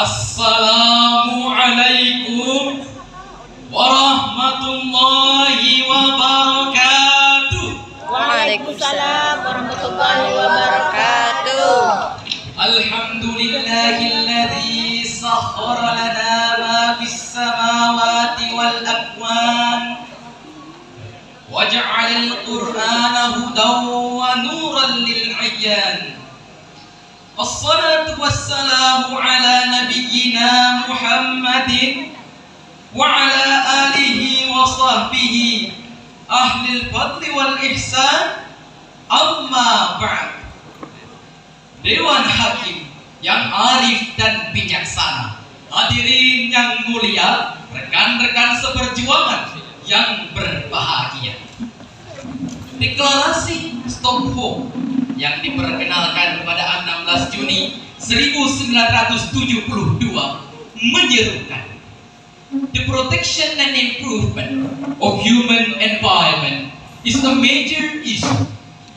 Assalamualaikum warahmatullahi wabarakatuh. Waalaikumsalam warahmatullahi wabarakatuh. Alhamdulillahilladzi sakhkhara lana ma fis samawati wal akwan wa ja'alal qur'ana hudan wa nuran lil 'ayyan. Wassalatu wassalamu ala nabiyyina Muhammadin wa ala alihi wa sahbihi ahlil fadli wal ihsan, amma ba'd. Dewan Hakim yang arif dan bijaksana, hadirin yang mulia, rekan-rekan seperjuangan yang berbahagia. Deklarasi Stockholm yang diperkenalkan pada 16 Juni 1972 menyerukan the protection and improvement of human environment is a major issue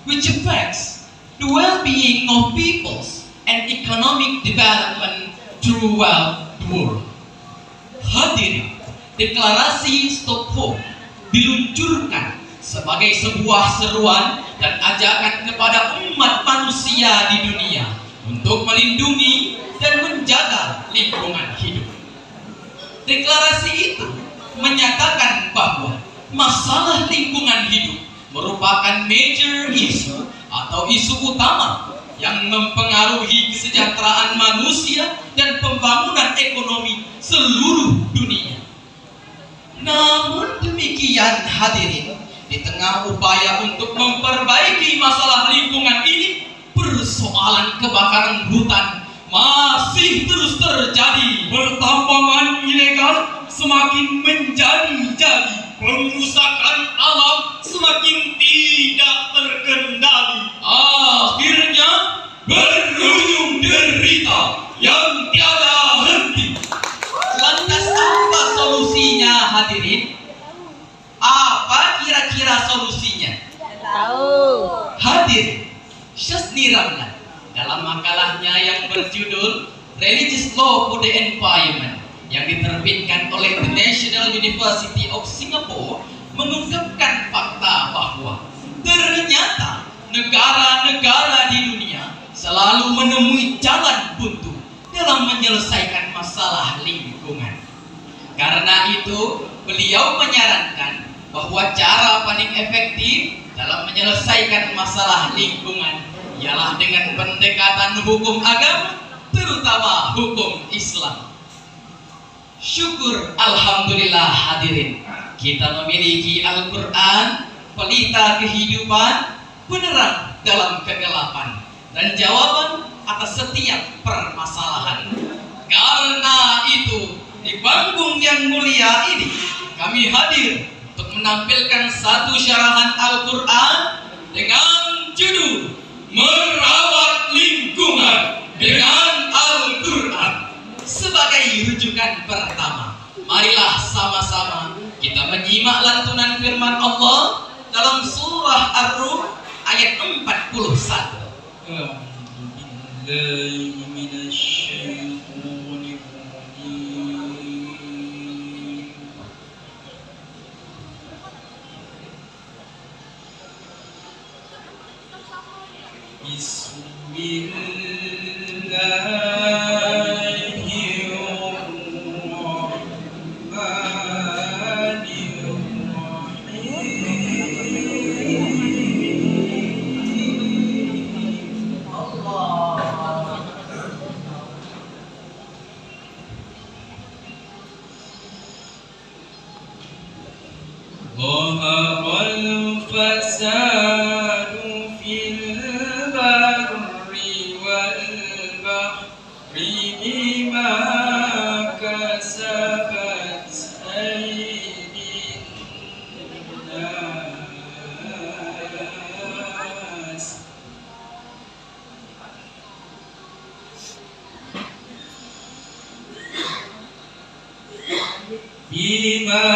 which affects the well-being of peoples and economic development throughout the world. Hadirin, deklarasi Stockholm diluncurkan sebagai sebuah seruan dan ajakan kepada umat manusia di dunia untuk melindungi dan menjaga lingkungan hidup. Deklarasi itu menyatakan bahwa masalah lingkungan hidup merupakan major issue atau isu utama yang mempengaruhi kesejahteraan manusia dan pembangunan ekonomi seluruh dunia. Namun demikian, hadirin, di tengah upaya untuk memperbaiki masalah lingkungan ini, persoalan kebakaran hutan masih terus terjadi. Pertambangan ilegal semakin menjadi-jadi, pengrusakan alam semakin tidak terkendali. Akhirnya berujung derita yang tiada henti. Lantas apa solusinya, hadirin? Apa kira-kira solusinya? Tahu. Hadir Syasni Ramlan dalam makalahnya yang berjudul Religious Law for the Environment yang diterbitkan oleh The National University of Singapore mengungkapkan fakta bahwa ternyata negara-negara di dunia selalu menemui jalan buntu dalam menyelesaikan masalah lingkungan. Karena itu, beliau menyarankan bahwa cara paling efektif dalam menyelesaikan masalah lingkungan ialah dengan pendekatan hukum agama, terutama hukum Islam. Syukur alhamdulillah, hadirin, kita memiliki Al-Quran, pelita kehidupan, penerang dalam kegelapan, dan jawaban atas setiap permasalahan. Karena itu, di panggung yang mulia ini, kami hadir untuk menampilkan satu syarahan Al-Quran dengan judul Merawat Lingkungan dengan Al-Quran. Sebagai rujukan pertama, marilah sama-sama kita menyimak lantunan firman Allah dalam surah Ar-Rum ayat 41. Bima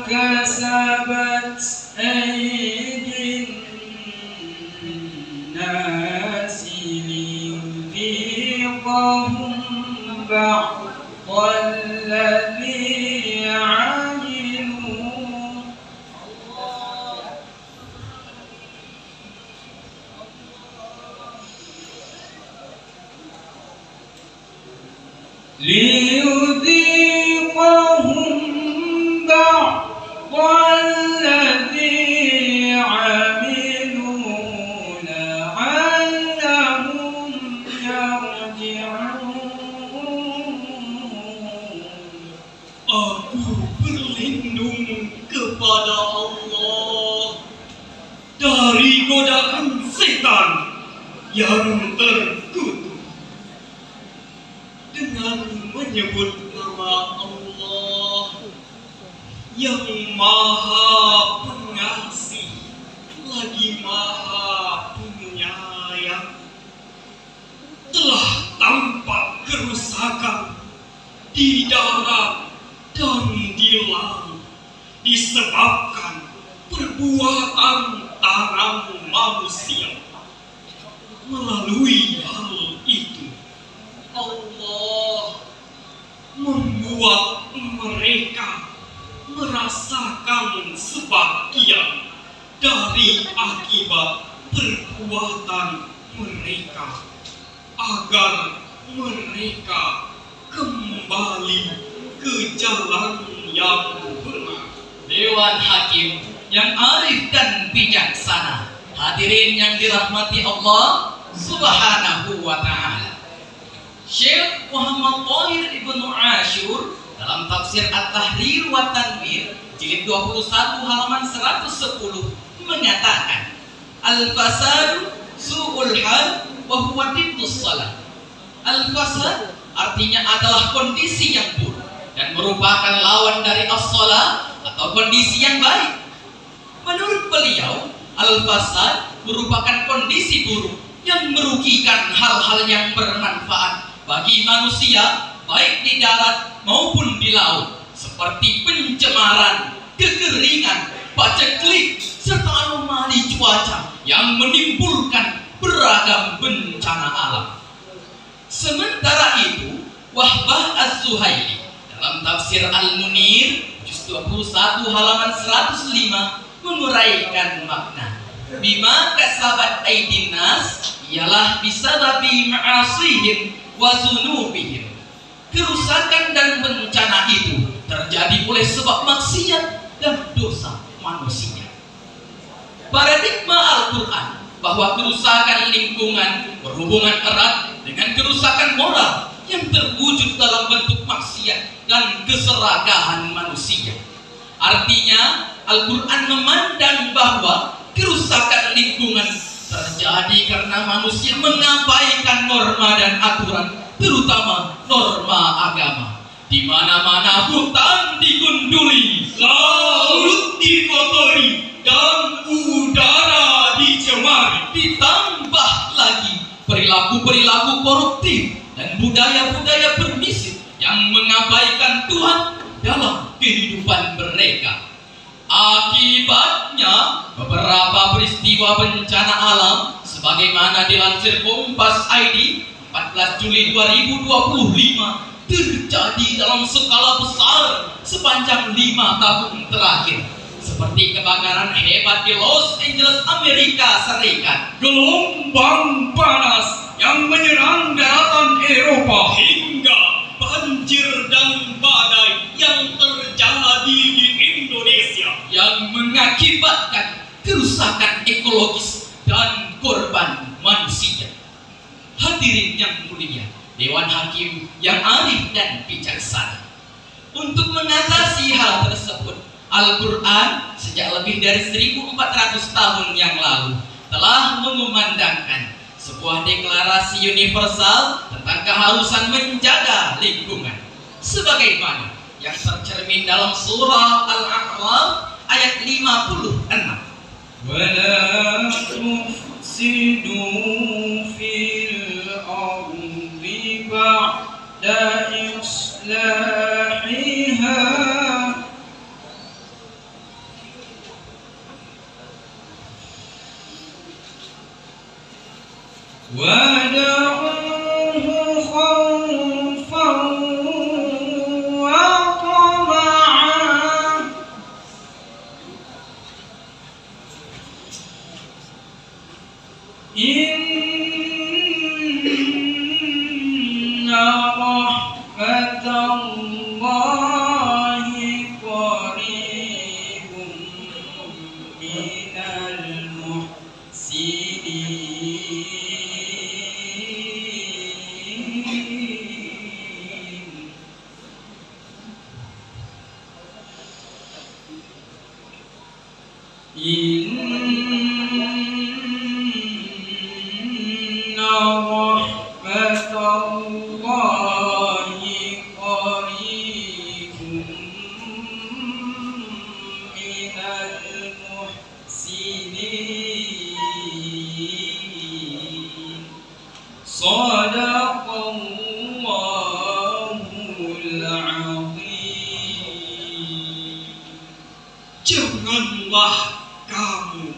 kasabat aydin nasi liyudhiqahum بعض الذي عملوا ليذيقهم بعض الذي عملوا لعلهم يرجعون. Aku berlindung kepada Allah dari godaan setan yang terkutuk dengan menyebut nama Allah yang Maha Pengasih lagi Maha Penyayang. Telah tampak kerusakan di darat dan di laut disebabkan perbuatan tangan manusia. Melalui hal itu, Allah membuat mereka merasakan sebagian dari akibat perbuatan mereka, agar mereka kembali ke jalan yang benar. Dewan Hakim yang arif dan bijaksana, hadirin yang dirahmati Allah Subhanahu wa Ta'ala. Syekh Muhammad Thahir Ibnu Ashur dalam tafsir At-Tahrir wa Tanwir jilid 21 halaman 110 mengatakan, al-fasadu su'ul hal wa huwa diddus shalah. Al-fasad artinya adalah kondisi yang buruk dan merupakan lawan dari as-shalah atau kondisi yang baik. Menurut beliau, al-fasad merupakan kondisi buruk yang merugikan hal-hal yang bermanfaat bagi manusia baik di darat maupun di laut, seperti pencemaran, kekeringan, paceklik, serta anomali cuaca yang menimbulkan beragam bencana alam. Sementara itu, Wahbah Az-Zuhaili dalam tafsir Al-Munir juz 21 halaman 105 menguraikan makna bima kasabat aydin nas ialah bisababi ma'asihim wa dzunubihim. Kerusakan dan bencana itu terjadi oleh sebab maksiat dan dosa manusia. Paradigma Al-Quran bahwa kerusakan lingkungan berhubungan erat dengan kerusakan moral yang terwujud dalam bentuk maksiat dan keserakahan manusia. Artinya, Al-Quran memandang bahwa kerusakan lingkungan terjadi karena manusia mengabaikan norma dan aturan, terutama norma agama. Di mana-mana hutan digunduli, laut dikotori, dan udara dicemari. Ditambah lagi perilaku-perilaku koruptif dan budaya-budaya permisif yang mengabaikan Tuhan dalam kehidupan mereka. Akibatnya, beberapa peristiwa bencana alam sebagaimana dilansir Kompas ID 14 Juli 2025 terjadi dalam skala besar sepanjang 5 tahun terakhir, seperti kebakaran hebat di Los Angeles, Amerika Serikat, gelombang panas yang menyerang daratan Eropa, hingga banjir dan badai yang terjadi di Indonesia yang mengakibatkan kerusakan ekologis dan korban manusia. Hadirin yang mulia, Dewan Hakim yang arif dan bijaksana, untuk mengatasi hal tersebut, Al-Quran sejak lebih dari 1400 tahun yang lalu telah mengumandangkan sebuah deklarasi universal tentang keharusan menjaga lingkungan, sebagaimana yang tercermin dalam surah Al-A'raf ayat 56. وَلَا تُفْسِدُوا فِي الْأَرْضِ بَعْدَ إِصْلَاحِهَا وَادْعُوهُ خَوْفًا Inna rahmatallahi qaribun minal muhsinin. Sadaqallahul azim. Janganlah kamu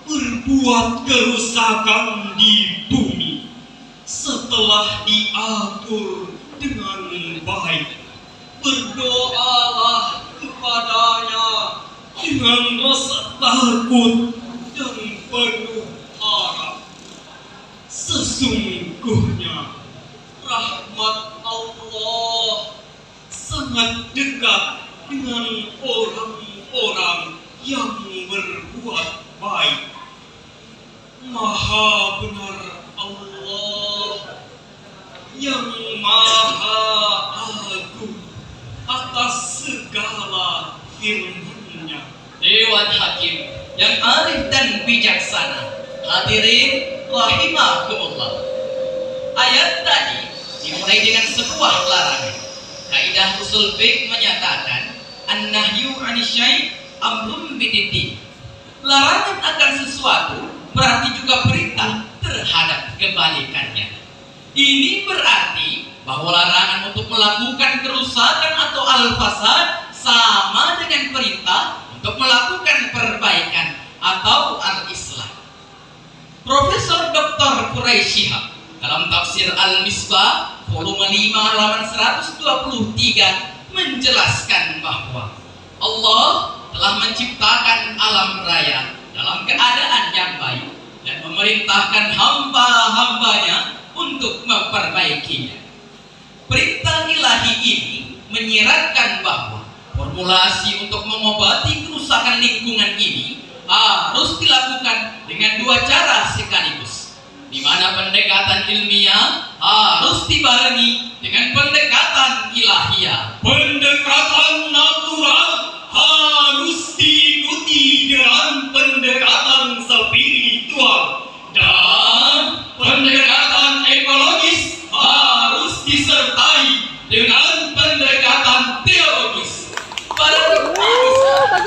berbuat kerusakan di bumi setelah diatur dengan baik. Berdoalah kepadanya dengan rasa takut dan penuh harap. Sesungguhnya rahmat Allah sangat dekat dengan orang-orang yang berbuat baik. Maha benar Allah yang maha agung atas segala firman-Nya. Dewan Hakim yang arif dan bijaksana, hadirin rahimakumullah. Ayat tadi dimulai dengan sebuah larangan. Kaidah usul fiqh menyatakan an-nahyu 'ani syai' amrun bididdi. Larangan akan sesuatu berarti juga perintah terhadap kebalikannya. Ini berarti bahwa larangan untuk melakukan kerusakan atau al-fasad sama dengan perintah untuk melakukan perbaikan atau al-islah. Profesor Dr. Quraisy Shihab dalam tafsir Al-Misbah volume 5 halaman 123 menjelaskan bahwa Allah telah menciptakan alam raya dalam keadaan yang baik dan memerintahkan hamba-hambanya untuk memperbaikinya. Perintah ilahi ini menyiratkan bahwa formulasi untuk mengobati kerusakan lingkungan ini harus dilakukan dengan dua cara sekaligus, di mana pendekatan ilmiah harus dibarengi dengan pendekatan ilahiyah. Pendekatan natural harus diikuti dengan pendekatan spiritual, dan pendekatan ekologis harus disertai dengan pendekatan teologis.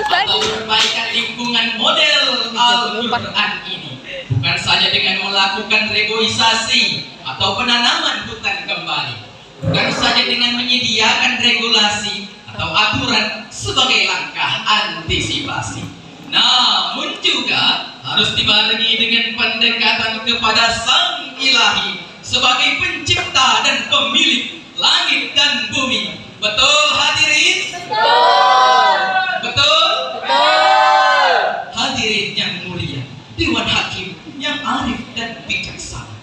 Atau perbaikan lingkungan model Al-Quran ini bukan saja dengan melakukan reboisasi atau penanaman hutan kembali, bukan saja dengan menyediakan regulasi atau aturan sebagai langkah antisipasi, namun juga harus dibarengi dengan pendekatan kepada Sang Ilahi sebagai pencipta dan pemilik langit dan bumi. Betul hadirin? Betul? Hadirin yang mulia, Dewan Hakim yang arif dan bijaksana,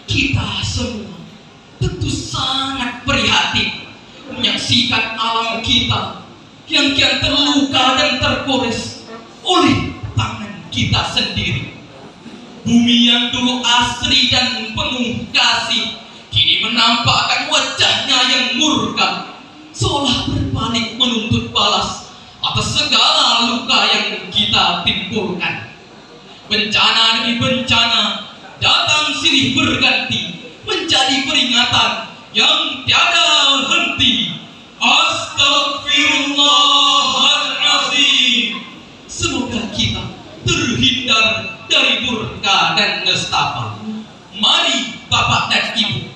kita semua tentu sangat prihatin menyaksikan alam kita yang kian terluka dan tergores oleh tangan kita sendiri. Bumi yang dulu asri dan penuh kasih kini menampakkan wajahnya yang murka, seolah berbalik menuntut balas atas segala luka yang kita timbulkan. Bencana demi bencana datang silih berganti menjadi peringatan yang tiada henti. Astagfirullahaladzim. Semoga kita terhindar dari murka dan nestapa. Mari Bapak dan Ibu,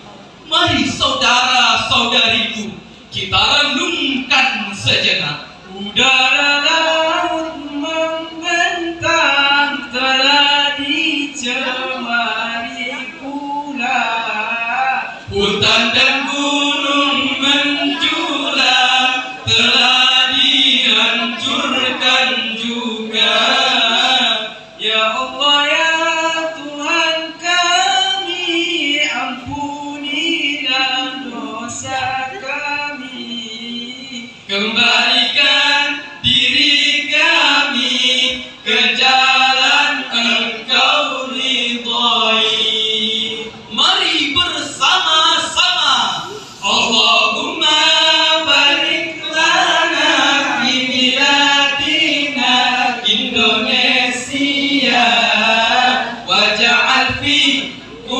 mari saudara-saudariku, kita renungkan sejenak. Udara laut membentang telah dicemari pula, Hutan dan gunung menjulang telah dihancurkan juga. Ya Allah ya Tuhan kami, ampunilah dosa kami. Kembalikan diri kami ke jalan Engkau ridhoi. Mari bersama-sama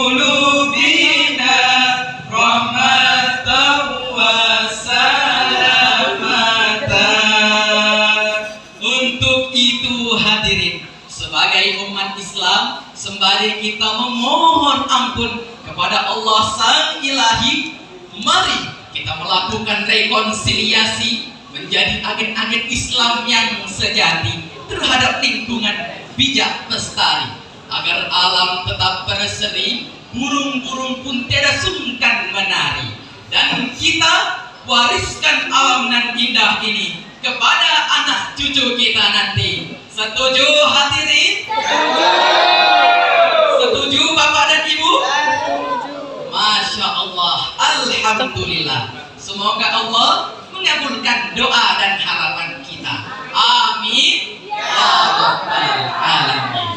qulubina rahmatan wa salamatan. Untuk itu hadirin, sebagai umat Islam, sembari kita memohon ampun kepada Allah Sang Ilahi, mari kita melakukan rekonsiliasi menjadi agen-agen Islam yang sejati terhadap lingkungan bijak lestari, agar alam tetap berseri, burung-burung pun tidak sungkan menari, dan kita wariskan alam nan indah ini kepada anak cucu kita nanti. Setuju hadirin? Setuju Bapak dan Ibu? Masya Allah, Alhamdulillah. Semoga Allah mengabulkan doa dan harapan kita. Amin ya Rabbal Alamin.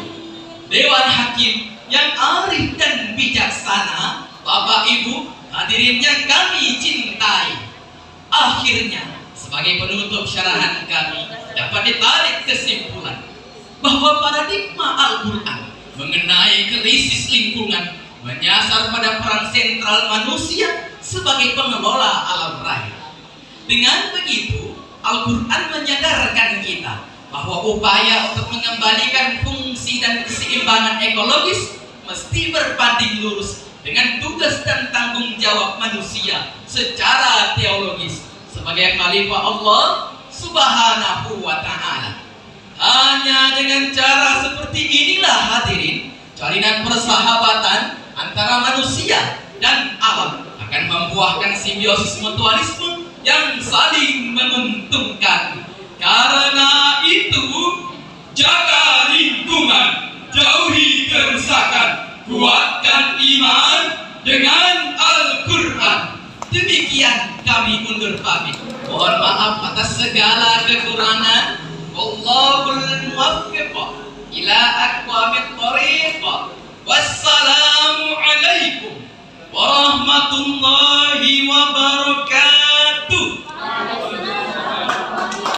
Dewan Hakim yang arif dan bijaksana, Bapak Ibu hadirin yang kami cintai, akhirnya sebagai penutup syarahan kami dapat ditarik kesimpulan bahwa paradigma Al-Quran mengenai krisis lingkungan menyasar pada peran sentral manusia sebagai pengelola alam raya. Dengan begitu, Al-Quran menyadarkan kita bahwa upaya untuk mengembalikan fungsi dan keseimbangan ekologis mesti berbanding lurus dengan tugas dan tanggung jawab manusia secara teologis sebagai khalifah Allah Subhanahu wa ta'ala. Hanya dengan cara seperti inilah hadirin, jalinan persahabatan antara manusia dan alam akan membuahkan simbiosis mutualisme yang saling menguntungkan. Karena itu, jaga lingkungan, jauhi kerusakan, kuatkan iman dengan Al-Quran. Demikian kami undur pamit. Mohon maaf atas segala kekurangan. Wallahul muwaffiq ila aqwamit thoriq. Wassalamu alaikum warahmatullahi wabarakatuh.